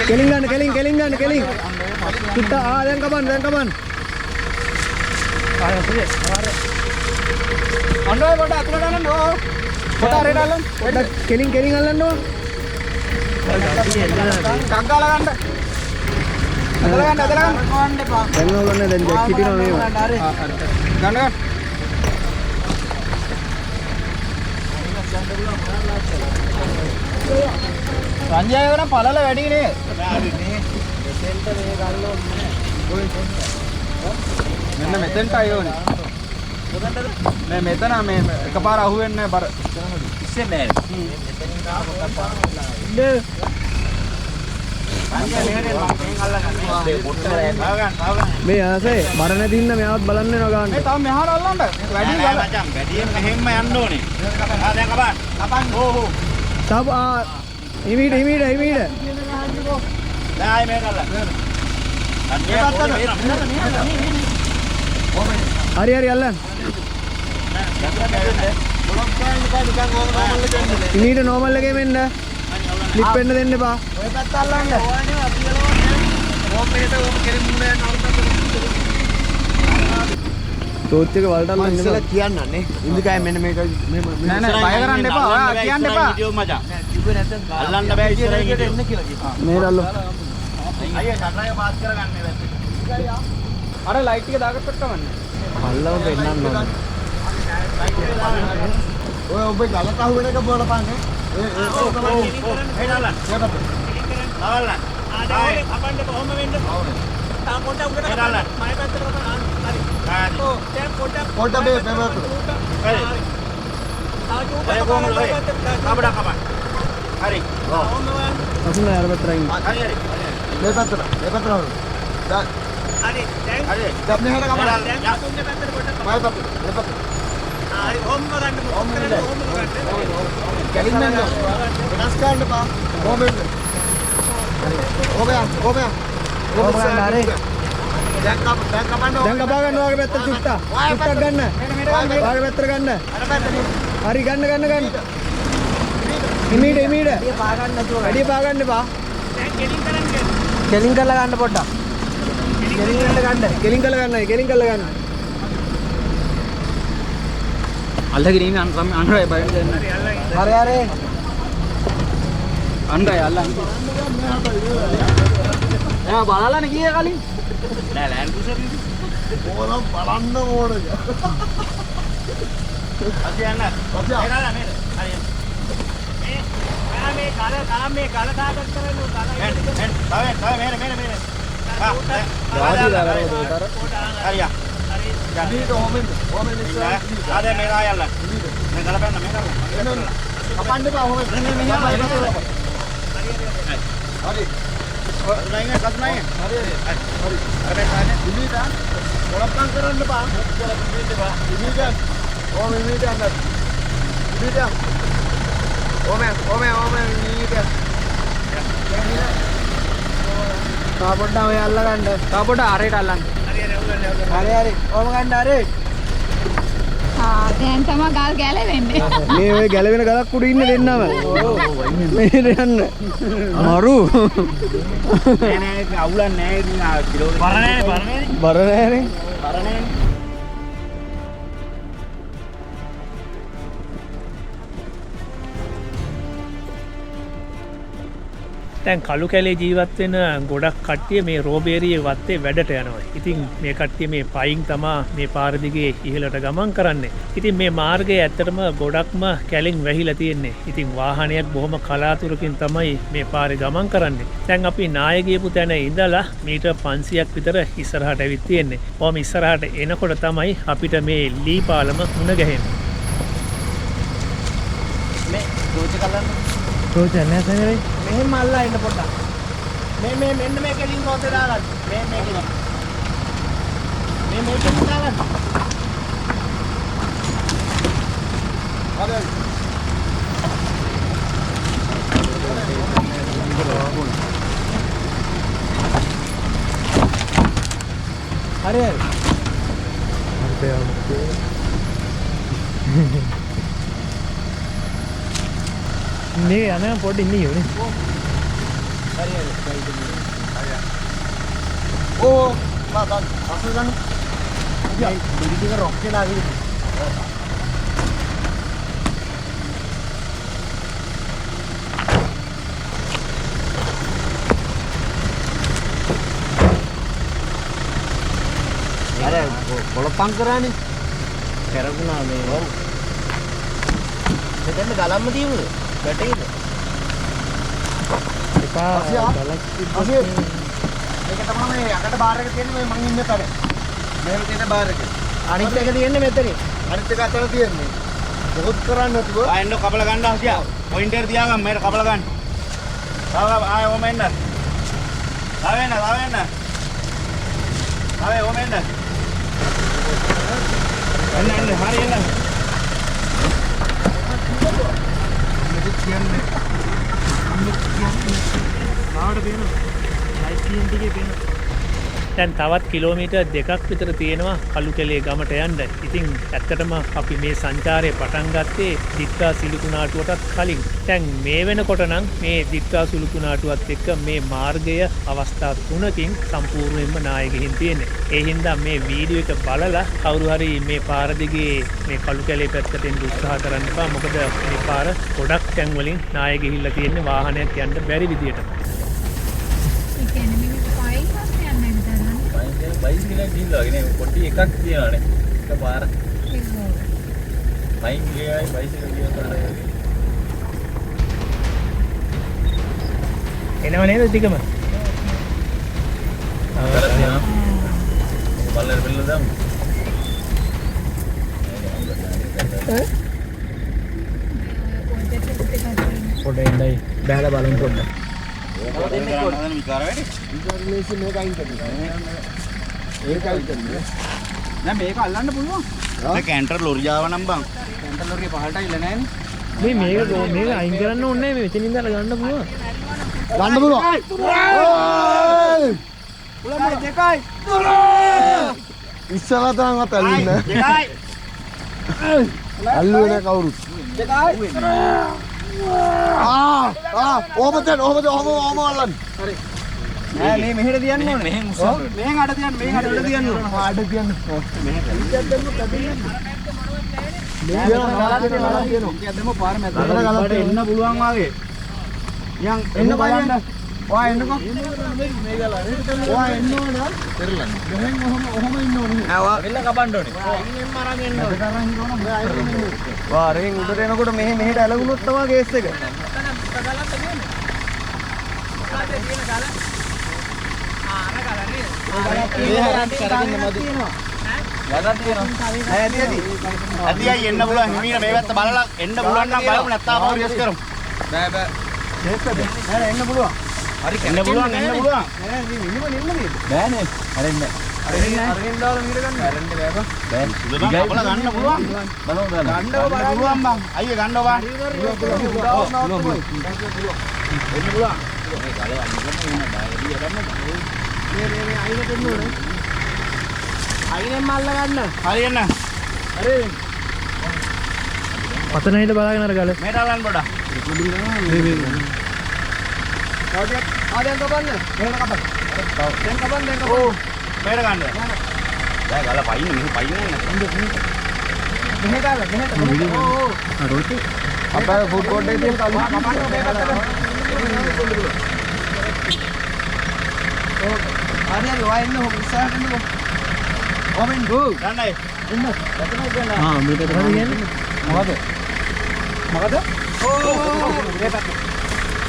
S2: කෙලින් ගන්න පිට දැන් කපන්න
S6: අඬේ කොට අතුල ගන්න ඕ කොට අරේට අල්ලන්න
S2: පොඩ්ඩක් කෙලින් අල්ලන්න ඕන
S6: කංගාල ගන්න අදලා ගන්න කොහොන්ද එපා
S2: දැන් ඕගොල්ලෝ දැන් ජැක් හිටිනවා මේව
S6: ගන්න සංජය කරන පළල වැඩි නේ මෙන්න මෙතෙන්ට අයෝනේ මේ මෙතන මේ එකපාර අහුවෙන්නේ නැහැ බර
S3: ඉස්සෙන්නේ නැහැ.
S2: මේ ආසේ බර නැති ඉන්න මෙයාවත් බලන්න වෙනවා ගන්න.
S6: මේ තව මෙහාට අල්ලන්න. වැඩි ගල. මචං වැඩියෙන් මෙහෙම්ම යන්න ඕනේ. දැන් කපන්න. ඕ.
S2: තව හිමීට.
S6: දැන් ආයේ මේක අල්ලන්න.
S2: හරි අල්ලන්න. ඉමීට නෝමල් එකේ මෙන්න. ෆ්ලිප් වෙන්න දෙන්න එපා. ඔය පැත්ත අල්ලන්න. ටෝච් එක වලට අල්ලන්න ඉස්සෙල්ලා කියන්නනේ. ඉන්දිකයි මෙන්න මේක
S6: නෑ නෑ බය කරන්න එපා. ඔයා කියන්න එපා.
S3: අල්ලන්න බෑ ඉස්සරහින් එන්න කියලා.
S2: මේ රල්ලෝ.
S3: අයියා ෂටර් එක පාස් කරගන්න මේ පැත්තේ.
S6: අර ලයිට් එක දාගත්තට කමන්නේ.
S2: පල්ලව පෙන්නන්න ඕන. ඔය ඔබේ ගලට අහු වෙන එක බලපන් නේ.
S3: ඒ දාලන්න. දාලන්න. ආදේ අපන්න කොහොම වෙන්න. තා පොඩ්ඩක් උඩට දාලන්න. මම පැත්තට කරපන්. හරි. ඔව් දැන් පොඩ්ඩක්
S2: මේ පෙවතු.
S3: හරි. තා කොහොමද ඔය? කබඩ කපන්න. හරි. ඔව්.
S2: අසුන යාර පැත්තට ඉන්න.
S3: හරි හරි.
S2: මේ පැත්තට. මේ පැත්තට හරි. දැන්
S3: හරි. දැන්
S2: හරි. දැන් මෙහෙට කපන්න.
S3: දැන් යතුන්ගේ පැත්තට පොඩ්ඩක්
S2: මයි පැත්තට. මේ පැත්තට.
S3: හරි. ඔම්ම ගන්න. ඔම්ම ගන්න.
S2: කැලින් මෙන්න. වෙනස් කරන්න බා. කොහොමද? හරි. ඕමයා. ඕමයා. ඕමයා හරි. දැන් කපන්න. දැන් කපා ගන්න වාගේ පැත්තට චුට්ටක්. චුට්ටක් ගන්න. වාගේ පැත්තට ගන්න.
S3: අර පැත්තට.
S2: හරි ගන්න. ඉමීඩ. වැඩි පා ගන්න එපා.
S3: දැන් කෙලින් කරන්න.
S2: කෙලින් කරලා ගන්න පොඩ්ඩක්. කෙලින් කරලා ගන්න.
S6: අල්ලගෙන ඉන්න අන්රයි බය වෙන්න.
S2: හරි.
S6: අන්රයි අල්ලන්න. එයා බලලානේ ගියේ කලින්.
S3: නෑ ලෑන්ඩ් ක්‍රූසර් නේ.
S2: ඕනම් බලන්න ඕනේ.
S3: අද යන්න. එරාලා මේක. හරි. මේ කල දාගත් කරන්නේ කල. තව මේන. හරියා.
S2: ඉමීඩ ඕමෙන් ඉස්සරහ.
S3: ආදේ මේක ආයල්ල. මේ ගලපන්න මේක.
S2: කපන්න එපා ඕමෙන්. මෙහෙම හරි.
S3: නයින් කස් නයින්.
S2: හරි.
S3: අර මේ කානේ.
S2: ඉමීඩ ඔලප්පන් කරන්න බා. ඉමීඩ. ඕමෙන් ඉමීඩ යන්න. ඉමීඩ. ඕමෙන් ඉමීඩ. කාපොඩ්ඩ ඔය අල්ල ගන්න.
S6: තාපොට ආරේට අල්ලන්න.
S2: හරි. ඕම ගන්න හරි.
S5: දැන් තමයි ගල් ගැලවෙන්නේ.
S2: මේ ඔය ගැලවෙන ගලක් උඩ ඉන්න දෙන්නම. මෙහෙට යන්න. මරු.
S3: නෑ අවුලක් නෑ ඉතින් කිලෝ බර නෑනේ.
S1: දැන් කළු කැලේ ජීවත් වෙන ගොඩක් කට්ටිය මේ රෝබේරියේ වත්තේ වැඩට යනවා. ඉතින් මේ කට්ටිය මේ පයින් තමා මේ පාර දිගේ ඉහළට ගමන් කරන්නේ. ඉතින් මේ මාර්ගය ඇත්තටම ගොඩක්ම කැලෙන් වැහිලා තියෙන්නේ. ඉතින් වාහනයක් බොහොම කලාතුරකින් තමයි මේ පාරේ ගමන් කරන්නේ. දැන් අපි නාය ගියපු තැන ඉඳලා මීටර් 500ක් විතර ඉස්සරහට ඇවිත් තියෙන්නේ. ඔහොම ඉස්සරහට එනකොට තමයි අපිට මේ ලී පාලම මුණ ගැහෙන්නේ.
S3: මේ රෝච කලන්න.
S2: රෝච නැහැ.
S3: මෙහෙම අල්ලා ඉන්න පොඩ්ඩක්. මේ මෙන්න මේ කෙලින් රෝතේ දාගන්න. මේ කෙලින්. මේ කෙලින් දාගන්න.
S2: හරි.
S1: මේ යන පොඩ්ඩ ඉන්නේ යෝනේ.
S2: ඕ මාතන් අසු ගන්න. ඉතින් පිටික රොක් එක දාගෙන. අර කොළපං කරානේ. කරගුණා මේ. ඔව්. මෙතන ගලම්ම තියමුද? වැටේද? එපා ගලක් තිබ්බොත් මේක තමයි මේ යකට බාර් එක තියෙන්නේ මේ මං ඉන්න තැන. මෙහෙම තියෙන බාර් එක. අනිත් එක තියෙන්නේ මෙතන. අනිත් එක අතන තියෙන්නේ. මොකොත් කරන්නේ නැතුව.
S3: ආයෙන්න කපල ගන්න හසියා. පොයින්ටර් තියාගන්න මේක කපල ගන්න. තව ආයෙ ඔම එන්න. ආවෙන්න. ආයෙ ඔම එන්න. එන්න හරි එන්න.
S1: ආවට පේනවා. ලයිට් තියෙන ටිකේ පේනවා. දැන් තවත් කිලෝමීටර් 2ක් විතර තියෙනවා කළු කැලේ ගමට යන්න. ඉතින් ඇත්තටම අපි මේ සංචාරය පටන් ගත්තේ දිත්තා සිලුකුණාටුවටත් කලින්. දැන් මේ වෙනකොට නම් මේ දිත්තා සිලුකුණාටුවත් එක්ක මේ මාර්ගය අවස්ථා 3කින් සම්පූර්ණයෙන්ම නාය ගිහින් තියෙන්නේ. ඒ හින්දා මේ වීඩියෝ එක බලලා කවුරු හරි මේ පාර දිගේ මේ කළු කැලේ පැත්තට එන්න උත්සාහ කරන්න එපා. මොකද මේ පාර ගොඩක් තැන් වලින් නාය ගිහිල්ලා තියෙන්නේ වාහනයක් යන්න බැරි විදියට.
S5: ඒ කියන්නේ මිනිස්සු පයින් පස්සේ යන්නේ නැතරන්නේ.
S3: බයිසිකලෙන් ගිහිල්ලා වගේ නේ පොඩි එකක් තියනවානේ. එක පාර. පයින් ගියයි බයිසිකල් ගියලා
S1: එනව නේද ටිකම?
S3: බල්ලර බෙල්ල දාමු.
S1: පොඩ එන්නයි බෑලා බලමු පොඩ්ඩක්.
S6: නෑ මේක අල්ලන්න පුළුවන්.
S3: මේක කැන්ටර් ලොරිය ආව නම් බං.
S6: කැන්ටර් ලෝරිය පහළට ඉල්ල නෑනේ.
S1: මේක අයින් කරන්න ඕනේ මේ මෙතනින් ඉඳලා ගන්න පුළුවන්.
S2: ගන්න පුළුවන්.
S6: පුළුවන් දෙකයි.
S2: ඉස්සලා තරම්වත් අල්ලින්න.
S6: දෙකයි.
S2: අල්ලුවේ නෑ කවුරුත්.
S6: දෙකයි.
S2: ඕම අල්ලන්න.
S6: හරි. නෑ මේ මෙහෙට තියන්න ඕනේ. මෙහෙන් උස්සන්න. මෙහෙන් අඩ තියන්න. මෙහෙන් අඩ තියන්න ඕනේ.
S2: ආඩ තියන්න.
S6: මෙහෙන් පාර මැද. එන්න පුළුවන් වාගේ. යන් එන්න බලන්න. ඔයා එන්නකෝ. ඔයා එන්න ඕන. පෙරලන්න. මෙහෙන් ඔහොම ඉන්න ඕනේ. ආවා වෙල්ල කපන්න ඕනේ. ඉන්නෙන් අරන් එන්න ඕනේ. වාරෙන් උඩට එනකොට මෙහෙට ඇලගුණොත් තමයි කේස් එක.
S3: ඇතියි එන්න පුළුවන් හිමීට මේ පැත්ත බලලා එන්න පුළුවන් නම් බලමු නැත්නම් අපව රියස් කරමු.
S6: බෑ. නෑ එන්න පුළුවන්.
S3: හරි එන්න පුළුවන්
S6: නෑ බෑනේ. අරින්න. අරින්න දාලා මීට ගන්න. අරින්න බෑ බං.
S3: අපල ගන්න පුළුවන්.
S6: බලමු දාලා.
S3: ගන්න පුළුවන් බං. අයියේ ගන්න බං.
S6: එන්න පුළුවන්. අයිනෙන් මල්ල ගන්න.
S3: හරි එන්න.
S6: හරි.
S1: පතනයිද බලාගෙන අර ගල.
S3: මේට අල්ලන්න පොඩක්.
S6: ආදෙන් කපන්න. මෙහෙම කපන්න. දැන් කපන්න.
S3: ඕ මේට ගන්න. දැන් ගල පයින් මෙහෙ පයින් නෑ.
S6: මෙහෙ ගාලා මෙහෙට. ඕ. අපේ ෆුඩ් කෝට් එකේ තියෙන කලු කපන්න මේ පැත්තට. ඕ. හරි ඔයා එන්න ඕක ඉස්සරහට එන්නකෝ. ඔමෙන් ගෝ.
S3: ගන්නයි.
S6: එන්න. එතනයි ගන්න.
S1: මේක තමයි කියන්නේ.
S6: මොකද? ඕ. මේ පැත්ත.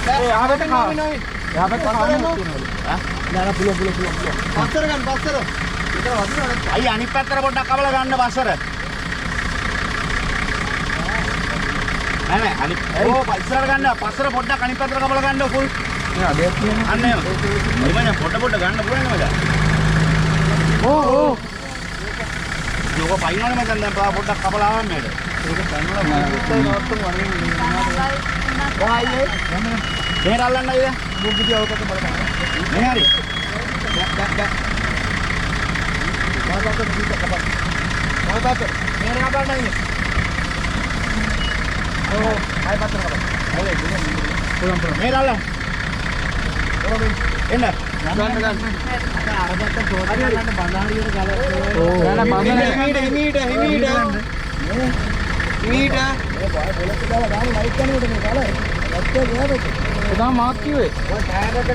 S6: ඒ ආවෙත් නෝමි. යාපත් කාමු තියෙනවා. නෑ පුළුවන්. පස්සර ගන්න පස්සර. විතර වදිනවා.
S3: අයියේ අනිත් පැත්තට පොඩ්ඩක් කවලා ගන්න බස්සර. නෑ අනිත් ඕ ඉස්සරහට ගන්න පස්සර පොඩ්ඩක් අනිත් පැත්තට කවලා ගන්න ෆුල්.
S6: නෑ අදයක් තියෙනවා.
S3: අන්න එහෙම. මම පොඩ ගන්න පුළුවන් නේද?
S6: ඕ.
S3: යෝක පයින්නනේ මචං දැන් පොඩ්ඩක් කපලා ආවම මේක.
S6: ඒක ගන්නවා නෑ. නෝට්ටුම් වරින්
S3: ඔයයි මෙහෙර අල්ලන්න අයිද?
S6: බුද්ධිය අවකට බලන්න.
S3: මේ හරි.
S6: දැන්. වාදාක දීක කපන්න. වාදාක මෙහෙර කපන්න ඉන්නේ. ඕ ආයි පතර කපන්න. පුළුවන්.
S3: මෙහෙර අල්ලන්න. එන්න.
S6: ගන්න. අරකට තෝරා ගන්න බණ්ඩාරියට ගල. ඕ. නෑ හිමීට. එදා මාත් කිව්වේ. ඔය ටයර් එකට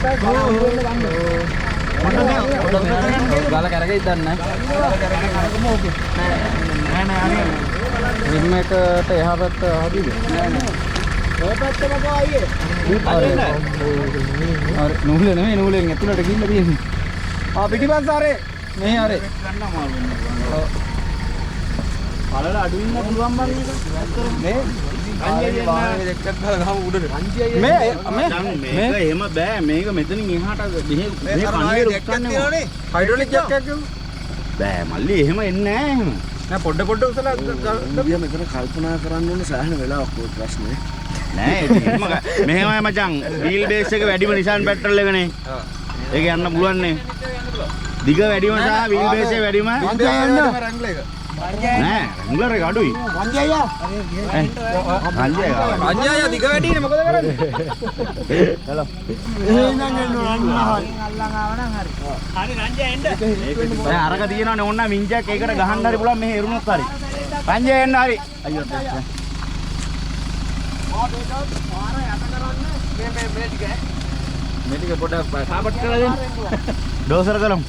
S6: ගල කරගෙයි දන්නේ නැහැ. රිම් එකට එහා පැත්ත හදිද? නෑ. ඔය පැත්තම ගෝ අයියේ. අර නූලේ නෙමෙයි නූලෙන් ඇතුළට ගිහින් තියෙන්නේ. පිටිපස්ස අරේ. මෙහි අරේ.
S3: ගන්න අමාරු වෙනවා.
S6: ඔව්. බලල අඩු ඉන්න පුළුවන් බං මේක. මේ අංජිය වාහනේ දෙකක් ගහලා ගහමු උඩට. මේ
S3: මේක එහෙම බෑ මේක මෙතනින් එහාට මෙහෙ කණ්ඩේ රුක්කන්නේ
S6: හයිඩ්‍රොලික් ජැක් එකක්
S3: බෑ මල්ලි එහෙම එන්නේ නෑ එහෙම
S6: නෑ පොඩ උසලා
S2: ගියා මෙතන කල්පනා කරන්න ඕනේ සෑහෙන වෙලාවක් ඔය ප්‍රශ්නේ.
S3: නෑ එහෙම මෙහෙමයි මචං වීල් බේස් එක වැඩිම නිසාන් පෙට්‍රල් එකනේ. ඒක යන්න පුළුවන් නේ.
S6: දිග වැඩිම සහ වීල් බේස් එක වැඩිම
S4: රැංගල එක.
S6: නෑ රැංගලර් එක අඩුයි.
S4: අන්‍යය දිග වැඩිනේ මොකද කරන්නේ?
S3: හරි රංජය එන්න.
S6: දැන් අරක තියෙනවනේ ඕන්න මින්ජයක් ඒකට ගහන්න හරි පුළුවන් මෙහෙ එරුණොත් හරි. රංජය එන්න හරි. අයියෝ.
S4: මේ ටික පොඩ්ඩක් සාපට් කරලා දෙන්න.
S6: ඩෝසර් කරමු.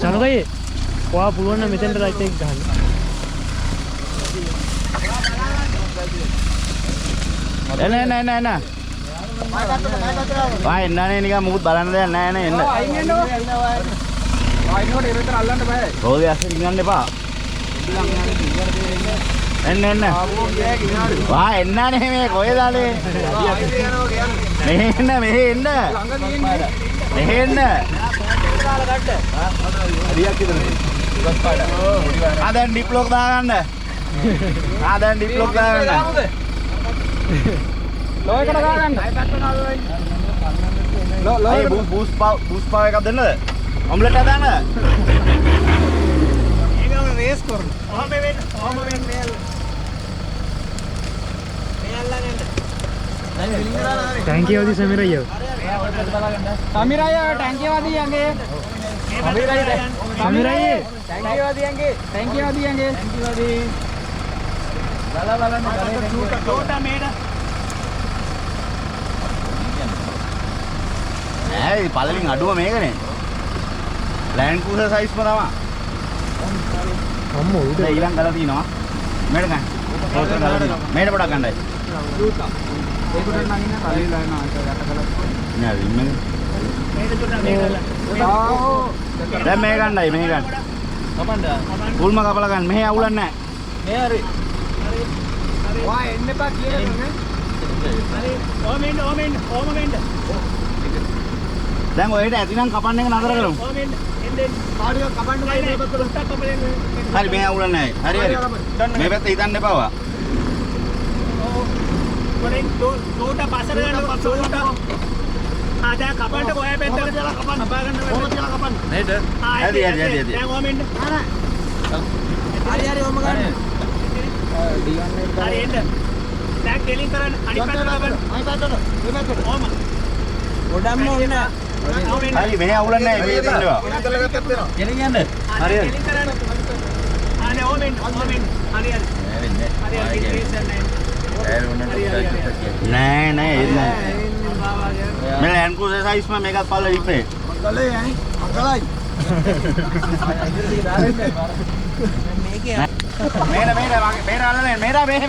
S1: චනුකයි ඔයා පුළුවන් නම් මෙතෙන්ට රයිට් එක ගහන්න.
S6: එන්න. ආ එන්නනේ නිකන් මුකුත් බලන්න දෙයක් නැහැ නේ එන්න.
S4: ආයිනෝට ඉරතර අල්ලන්න බෑ.
S6: රෝදේ ඇස්සේ ගින්නන්න එපා. එන්න. වා එන්නනේ මේ කොහෙද ආලේ? මෙහෙ එන්න.
S4: ළඟ තියෙන්නේ.
S6: මෙහෙ එන්න.
S4: හරියක් ඉදනේ. ගස් පාඩ.
S6: ආ දැන් ඩිප්ලොක් දාගන්න.
S4: ලෝ එකට ගාගන්න. ලෝ
S6: ඒ බූස් පාව එකක් දෙන්නද? ඔම්ලට් එක දාන්න.
S3: ඒගොල්ලෝ රේස් කරන. ඔහම වෙන්න. මේ අල්ලන්න එන්න.
S1: ටැංකිය වදී සමීරయ్య.
S2: සමිරාය ටැංකිය වදියන්ගේ.
S1: සමීරయ్య.
S2: ටැංකිය වදියන්ගේ.
S3: ටෝටා මේඩ.
S6: නෑ මේ පළලින් අඩුව මේකනේ. ලෑන්ඩ් ක්‍රූසර් සයිස්ම තමයි.
S1: අම්මෝ උඩ
S6: දැන් ඊළඟ ගල තියෙනවා. මේකට ගන්න. ක්‍රූසර් ගල තියෙනවා. මේකට පොඩක් ගන්නයි.
S4: ඒකට නම් ඉන්න කලිලා යන යට කළා.
S6: නෑ රිම් එක.
S3: මේක චුට්ටක් මේක.
S6: දැන් මේ ගන්නයි මේ ගන්න.
S4: කපන්න.
S6: කුල්ම කපලා ගන්න. මෙහෙ අවුලක් නෑ.
S4: මේ හරි. වා එන්න එපා කියලා නේ.
S3: හරි. ඔහම වෙන්න.
S6: දැන් ඔයයට ඇතිනම් කපන්න එක නතර කරමු.
S3: ඔහම එන්න.
S4: කාඩියක් කපන්න බෑ මේ පැත්තට.
S6: හරි මේ අවුලක් නෑ. හරි. මේ පැත්ත හිතන්න එපා වා.
S3: පොඩෙන් ටෝටා පස්සට ගන්න ටෝටා. ආ දැන් කපන්න ඔය පැත්තට දාලා කපන්න. කපා ගන්න වෙන්න.
S4: නේද?
S6: හරි.
S3: දැන් ඔහම එන්න.
S2: හරි ඔම ගන්න.
S3: හරි එන්න. දැන් ගෙලින් කරන්න අනිත් පැත්තට කපන්න. ඔහම.
S2: ගොඩක්ම ඕන.
S6: හරි මෙහෙ අවුලක් නෑ. මේ දෙන්නවා. ගෙනියන්න. හරි.
S3: ගෙලින් කරන්න. ආ දැන් ඔහම එන්න. හරි.
S6: නෑ ඒ නෑ. මේ ලෑන්ඩ් ක්‍රූසර් සයිස්ම මේකත් පල්ල ඉපේ.
S4: අකලයි ඈ. අකලයි.
S6: මේර අල්ලන්නේ. මේර මෙහෙ.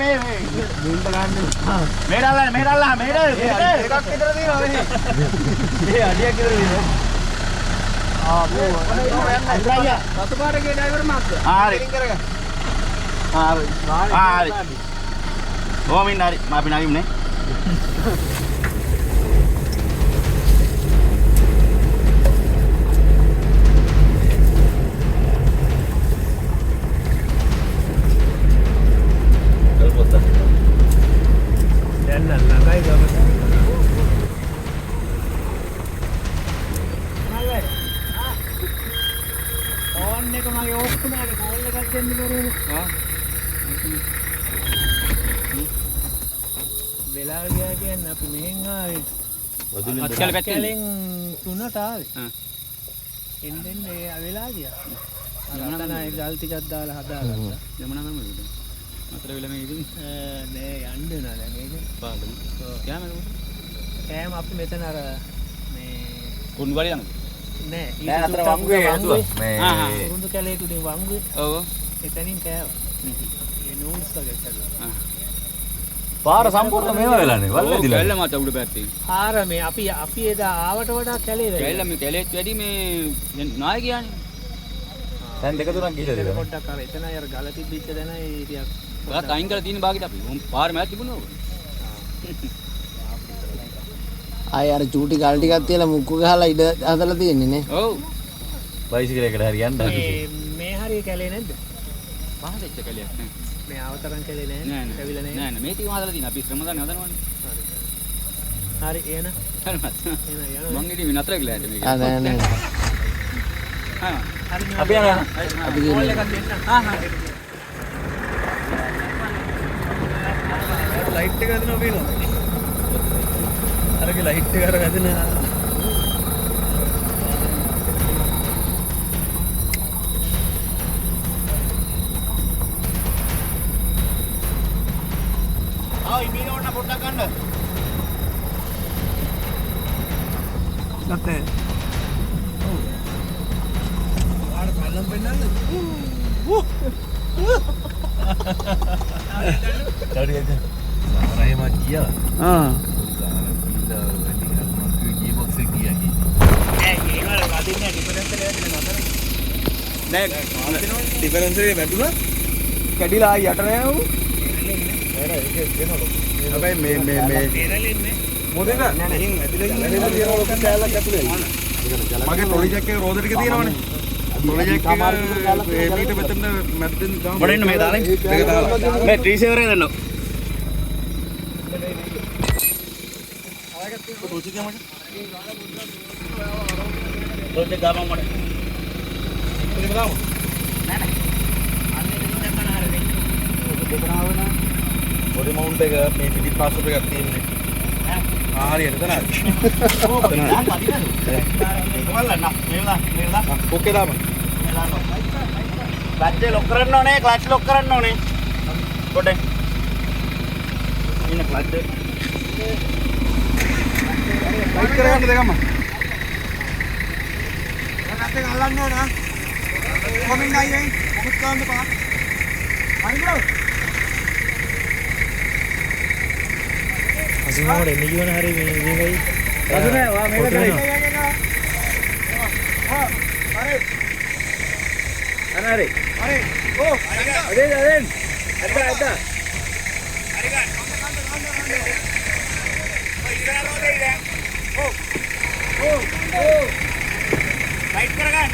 S6: මේර අල්ලන්න.
S4: එකක් විතර තියෙනවා මෙහි. මේ අඩියක් විතර තියෙනවා. රතු පාටගේ ඩ්‍රයිවර් මාත්‍ය.
S6: හරි. ඕමින් හරි. අපි නගිමුනේ.
S1: දැන් ළඟයි ගම.
S3: ඕන් එක මගේ ඕෆ් වුණාට කෝල් එකක් දෙන්න බැරුණේ. වෙලා ගියා කියන්නේ අපි මෙහෙන් ආවේ. කැලෙන් 3ට ආවේ. එන්නෙන් ඒ වෙලා ගියා. අර තමයි ගල් ටිකක් දාලා හදාගත්තා.
S7: යමනා කරමුද? අතර වෙලා මේ ඉතින්
S3: නෑ යන්න නෑ දැන් ඒක.
S7: පාදල.
S3: කෑම අපි මෙතන අර මේ
S7: කුණු වල යනද?
S3: නෑ
S4: නෑ අතර වංගුවේ හදුවා.
S7: මේ
S3: උරුඳු කැලේට උඩින් වංගුවේ.
S7: ඔව්.
S3: එතනින් කෑවා. ඒ නූල්ස් වගේ කළා.
S4: පාර සම්පූර්ණ මේවා වෙලානේ. වල්ලදිලා.
S7: කැල්ල මත උඩ පැත්තේ.
S3: ආර මේ අපි එදා ආවට වඩා කැලේ වැඩි.
S7: කැල්ල මේ කැලේත් වැඩි මේ නාය ගියානේ.
S4: දැන් දෙක තුනක් ගිහලා දෙනවා.
S3: පොඩ්ඩක් අර එතන අර ගල තිබිච්ච දැනයි ටිකක්
S7: ඔයාත් අයින් කරලා තියෙන භාගෙට අපි. පාර මෑත් තිබුණා ඔය.
S2: ආය අර චූටි ගල් ටිකක් තියලා මුක්කු ගහලා ඉඩ හදලා තියෙන්නේ නේ.
S7: ඔව්.
S4: බයිසිකලයකට හරි යන්න.
S3: මේ හරිය කැලේ නැද්ද?
S7: පහදෙච්ච කැලයක් නේ.
S3: මේ අවතරන් කැලේ නෑ.
S7: නෑ
S3: ඇවිල්ලා නෑ.
S7: නෑ මේ ටික හදලා තියෙන අපි ශ්‍රමදාන හදනවනේ.
S3: හරි එන.
S7: හරි මත්.
S3: එන යනවා.
S7: මං ඉතින් නතර ගිලා මේක.
S2: ආ නෑ නෑ.
S7: හා අපි යනවා.
S2: අපි ගිහින්
S3: ලයිට් එක හදනවා පේනවා. අරගේ ලයිට් එක අර හදන
S6: නැත්තේ. ආඩ කල්ලම් පෙන්නන්න.
S4: ඩඩියද සාරයම ගියා
S6: ආ.
S4: ජීබොක්ස් එක ගියා
S6: නෑ ඩිෆරන්ස් එක වැටුණා. කැඩිලා යට නෑ උ. හැබැයි මේ මොදේද? නෑ
S4: මගේ ටොලි ජැක් එක රෝද ටික තියෙනවනේ ටොලි ජැක් එක මීට මෙතන මැද්දෙන් ගාම
S7: මොඩ ඉන්න මේ දාලා
S4: දෙක දාලා
S7: මේ ට්‍රීසෙවර් එක දෙන්න. රෝජේ ගාම මොඩ.
S4: බොඩි මවුන්ට් එක මේ පිටි පාස්වර්ඩ් එකක් තියෙන්නේ හරියට තනයි ඕකේ දාමු
S7: ක්ලච් ලොක් කරන්න ඕනේ ක්ලච් ලොක් කරන්න ඕනේ පොඩ්ඩක් ඉන්න ක්ලච්
S4: ලයිට් කරගන්න දෙකම
S6: නැත්තේ අල්ලන්න ඕන. කොමින් ගයියෙන් මොකක් ගන්න පා. හරි බ්‍රෝ.
S3: අසිනෝඩ එන්න කියවන හරි මේකයි
S6: අදුනේ වා මේක ගයි. හරි.
S7: හරි
S6: හරි. ඕ අදෙන්. අද.
S7: ලයිට් කරගන්න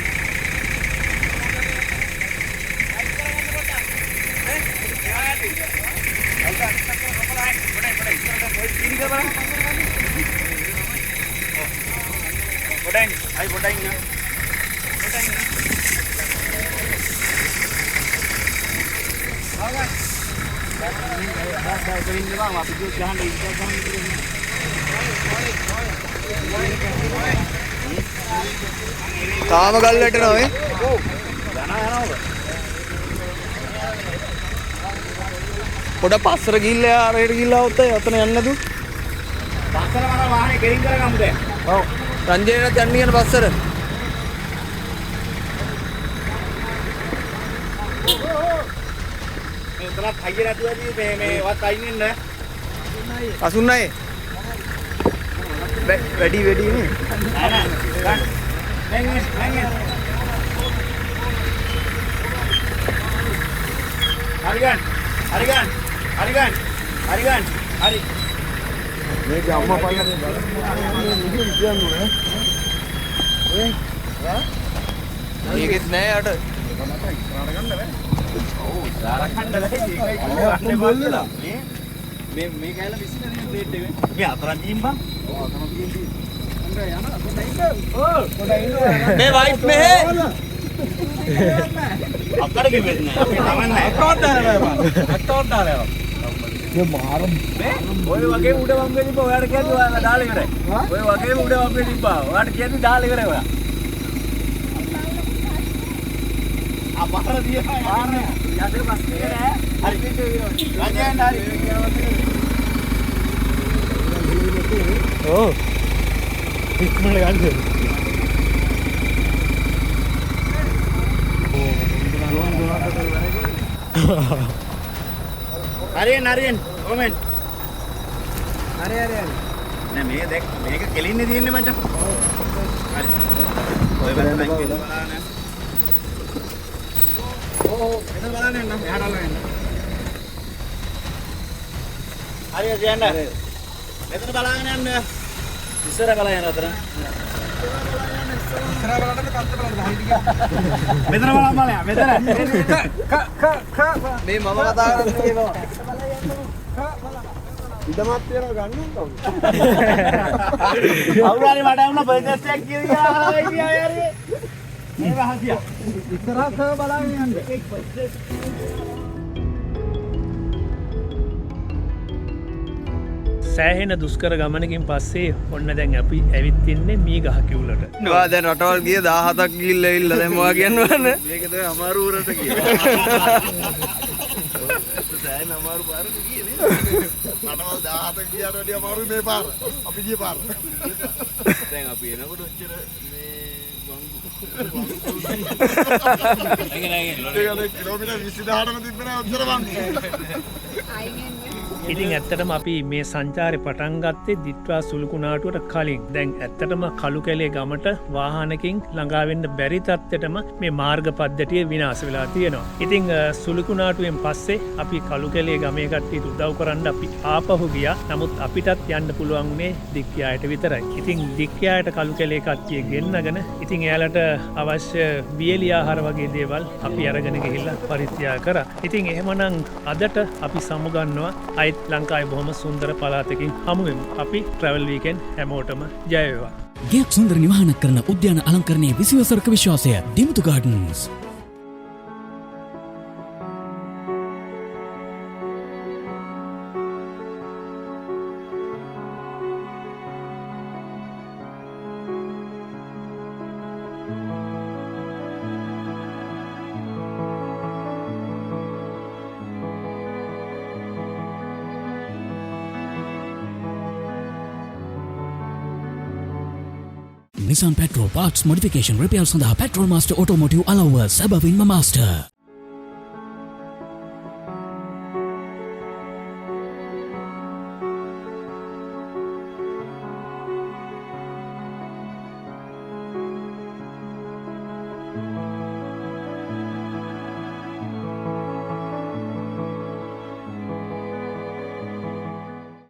S6: තාම ගල් වැටෙනවා වේ. පොඩ පස්සර ගිහිල්ලා ආරයට ගිහිල්ලා આવුත් ඔතන යන්න නේද?
S7: පස්සර මම වාහනේ ගෙලින් කරගමු දැන්
S6: ඔව්. රංජනේට යන්න කියන පස්සර.
S7: මේ උතනත් හයිය නැතුවදී මේ වත් අයින් වෙන්න
S6: 89. වැඩි නේ.
S7: නෑ නෑ ගන්න දැන් හරි
S4: මේක අම්මා පල්ලනේ කියන්නේ
S6: මේකෙත් නෑ යට.
S7: මේ කැල විශ්ින ප්ලේට් එක මේ අතරක් ගිහින් බං
S6: මේ වයිට් මෙහෙ.
S7: අක්කට කිව්වෙත් නෑ අපි තමන්නේ
S6: අතෝට දාලා.
S7: ඔය වගේ උඩ වම්බේ තිබ්බා ඔයාලට කියන්නේ ඔයාලා දාලා ඉවරයි. ඔය වගේම උඩ වම්බේ තිබ්බා. ඔයාලට කියන්නේ දාලා ඉවරයි ඔයා. අපහර දියා යාන්නේ. යන්නේ පස්සේ නෑ. හරි. රජෙන් හරි.
S3: ඕ ඉක්මනට ගන්න
S7: හරියෙන් කොමෙන්ට්
S6: හරි.
S7: නෑ මේ දැක් මේක කෙලින්නේ තියෙන්නේ මචං. හරි. ඔය බලන්න බලන්න. ඕ එතන බලන්න එන්න. එහාට අල්ලගෙන එන්න. හරි යන්න. මෙතන බලාගෙන යන්න. ඉස්සර බලන්න යන අතර.
S4: ඉස්සරහ බලන්න පස්සේ බලන්න හයිට් ගියා
S7: මෙතන බලන්න බලන්න. මෙතන.
S6: මේ මම කතා කරන්නේ ඒවා.
S4: ඉදමත් තියනවා ගන්න කවුද
S7: අවුරුරි මට වුණා බර්ගර්ස් එකක් කියලා අහලා ඉතියා යාරේ.
S6: ඉස්සරහට බලාගෙන යන්න.
S1: සෑහෙන දුෂ්කර ගමනකින් පස්සේ ඔන්න දැන් අපි ඇවිත් ඉන්නේ මී ගහ කිව්ලට.
S6: ඔයා දැන් රටවල් ගිය 17ක් ගිහිල්ලා ඇවිල්ලා දැන් මොකා කියන්නවද? මේක තමයි අමාරු උරට කියන්නේ. දැන් අමාරු පාරක ගියේ නේ. රටවල් 17ක් ගියාට වඩා අමාරු මේ පාර. අපි ගිය පාර. දැන් අපි එනකොට ඔච්චර මේ කිලෝමීටර් 20000ම තිබ්බනේ ඔච්චර වංගු.
S1: ඉතින් ඇත්තටම අපි මේ සංචාරය පටන් ගත්තේ දිට්වා සුළුකුණාටුවට කලින්. දැන් ඇත්තටම කළු කැලේ ගමට වාහනකින් ළඟා වෙන්න බැරි තත්ත්වෙටම මේ මාර්ග පද්ධතිය විනාශ වෙලා තියෙනවා. ඉතින් සුළුකුණාටුවෙන් පස්සේ අපි කළු කැලේ ගමේ කට්ටියට උදව් කරන්න අපි ආපහු ගියා. නමුත් අපිටත් යන්න පුළුවන් උනේ දික්කියායට විතරයි. ඉතින් දික්කියායට කළු කැලේ කට්ටිය ගෙන්නගෙන ඉතින් එයාලට අවශ්‍ය බියලි ආහාර වගේ දේවල් අපි අරගෙන ගිහිල්ලා පරිත්‍යාග කරා. ඉතින් එහෙමනම් අදට අපි සමුගන්නවා අයිත් ලංකාවේ බොහොම සුන්දර පළාතකින් හමුවෙමු. අපි ට්‍රැවල් වීකෙන්ඩ් හැමෝටම ජය වේවා.
S8: ගයක් සුන්දර නිවහනක් කරන උද්‍යාන අලංකරණයේ 20 වසරක විශ්වාසය Dimuthu gardens. Nissan Petrol Parts Modification Repair සඳහා Petrol Master Automotive Allowers සැබවින්ම මාස්ටර්.